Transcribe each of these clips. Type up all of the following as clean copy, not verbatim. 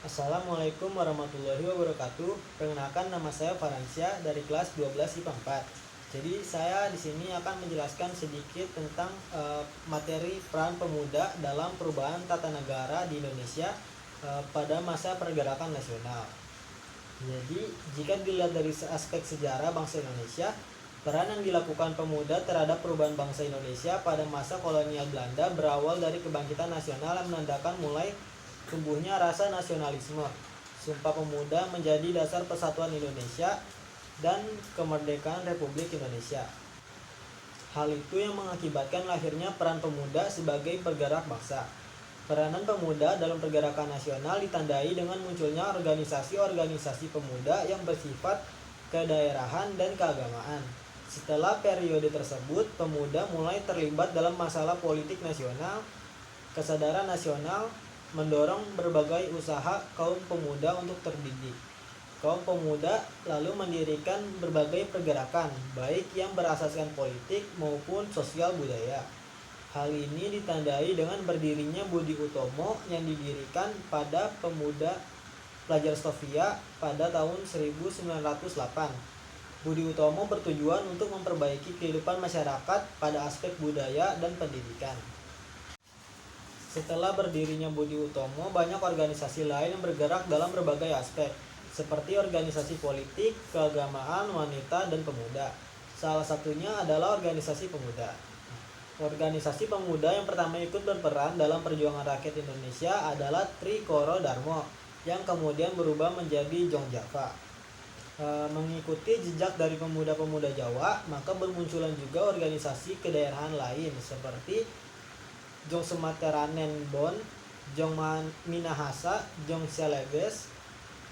Assalamualaikum warahmatullahi wabarakatuh. Perkenalkan, nama saya Faransia dari kelas 12 IPA 4. Jadi saya di sini akan menjelaskan sedikit tentang materi peran pemuda dalam perubahan tata negara di Indonesia pada masa pergerakan nasional. Jadi jika dilihat dari aspek sejarah bangsa Indonesia, peran yang dilakukan pemuda terhadap perubahan bangsa Indonesia pada masa kolonial Belanda berawal dari kebangkitan nasional yang menandakan mulai tumbuhnya rasa nasionalisme. Sumpah Pemuda menjadi dasar persatuan Indonesia dan kemerdekaan Republik Indonesia. Hal itu yang mengakibatkan lahirnya peran pemuda sebagai penggerak bangsa. Peranan pemuda dalam pergerakan nasional ditandai dengan munculnya organisasi-organisasi pemuda yang bersifat kedaerahan dan keagamaan. Setelah periode tersebut, pemuda mulai terlibat dalam masalah politik nasional. Kesadaran nasional mendorong berbagai usaha kaum pemuda untuk terdidik. Kaum pemuda lalu mendirikan berbagai pergerakan, baik yang berasaskan politik maupun sosial budaya. Hal ini ditandai dengan berdirinya Budi Utomo yang didirikan pada Pemuda Pelajar Stovia pada tahun 1908. Budi Utomo bertujuan untuk memperbaiki kehidupan masyarakat pada aspek budaya dan pendidikan. Setelah berdirinya Budi Utomo, banyak organisasi lain yang bergerak dalam berbagai aspek, seperti organisasi politik, keagamaan, wanita, dan pemuda. Salah satunya adalah organisasi pemuda. Organisasi pemuda yang pertama ikut berperan dalam perjuangan rakyat Indonesia adalah Trikoro Darmo, yang kemudian berubah menjadi Jong Java. Mengikuti jejak dari pemuda-pemuda Jawa, maka bermunculan juga organisasi kedaerahan lain seperti Jong Sumateranen Bon, Jong Minahasa, Jong Celebes,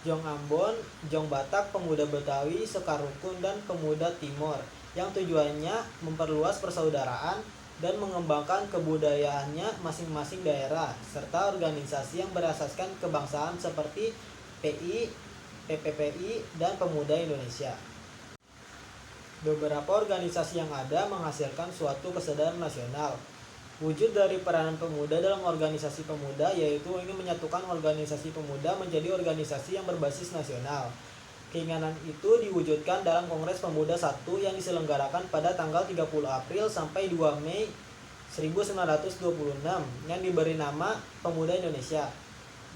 Jong Ambon, Jong Batak, Pemuda Betawi, Sekarukun, dan Pemuda Timor, yang tujuannya memperluas persaudaraan dan mengembangkan kebudayaannya masing-masing daerah, serta organisasi yang berasaskan kebangsaan seperti PI, PPPI, dan Pemuda Indonesia. Beberapa organisasi yang ada menghasilkan suatu kesadaran nasional. Wujud dari peranan pemuda dalam organisasi pemuda yaitu ingin menyatukan organisasi pemuda menjadi organisasi yang berbasis nasional. Keinginan itu diwujudkan dalam Kongres Pemuda 1 yang diselenggarakan pada tanggal 30 April sampai 2 Mei 1926 yang diberi nama Pemuda Indonesia.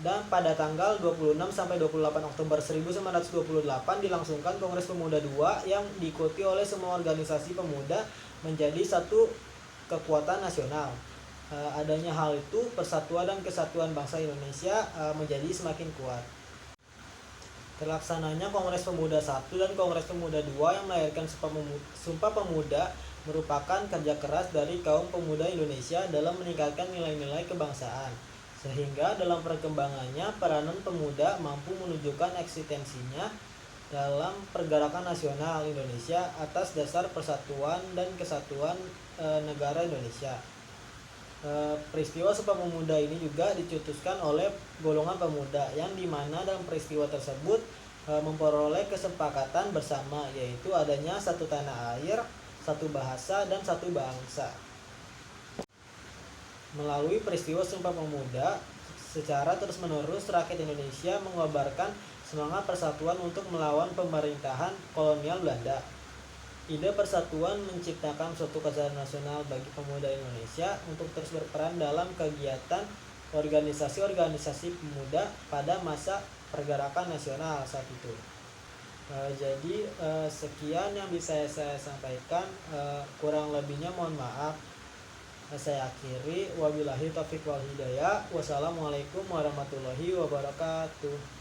Dan pada tanggal 26 sampai 28 Oktober 1928 dilangsungkan Kongres Pemuda 2 yang diikuti oleh semua organisasi pemuda menjadi satu kekuatan nasional. Adanya hal itu, persatuan dan kesatuan bangsa Indonesia menjadi semakin kuat. Terlaksananya Kongres Pemuda 1 dan Kongres Pemuda 2 yang melahirkan Sumpah Pemuda merupakan kerja keras dari kaum pemuda Indonesia dalam meningkatkan nilai-nilai kebangsaan, sehingga dalam perkembangannya peranan pemuda mampu menunjukkan eksistensinya dalam pergerakan nasional Indonesia atas dasar persatuan dan kesatuan negara Indonesia. Peristiwa Sumpah Pemuda ini juga dicetuskan oleh golongan pemuda yang dimana dalam peristiwa tersebut memperoleh kesepakatan bersama, yaitu adanya satu tanah air, satu bahasa, dan satu bangsa. Melalui peristiwa Sumpah Pemuda, secara terus-menerus rakyat Indonesia mengobarkan semangat persatuan untuk melawan pemerintahan kolonial Belanda. Ide persatuan menciptakan suatu kesadaran nasional bagi pemuda Indonesia untuk terus berperan dalam kegiatan organisasi-organisasi pemuda pada masa pergerakan nasional saat itu. Jadi sekian yang bisa saya sampaikan, kurang lebihnya mohon maaf. Saya akhiri, wabillahi taufiq wal hidayah. Wassalamualaikum warahmatullahi wabarakatuh.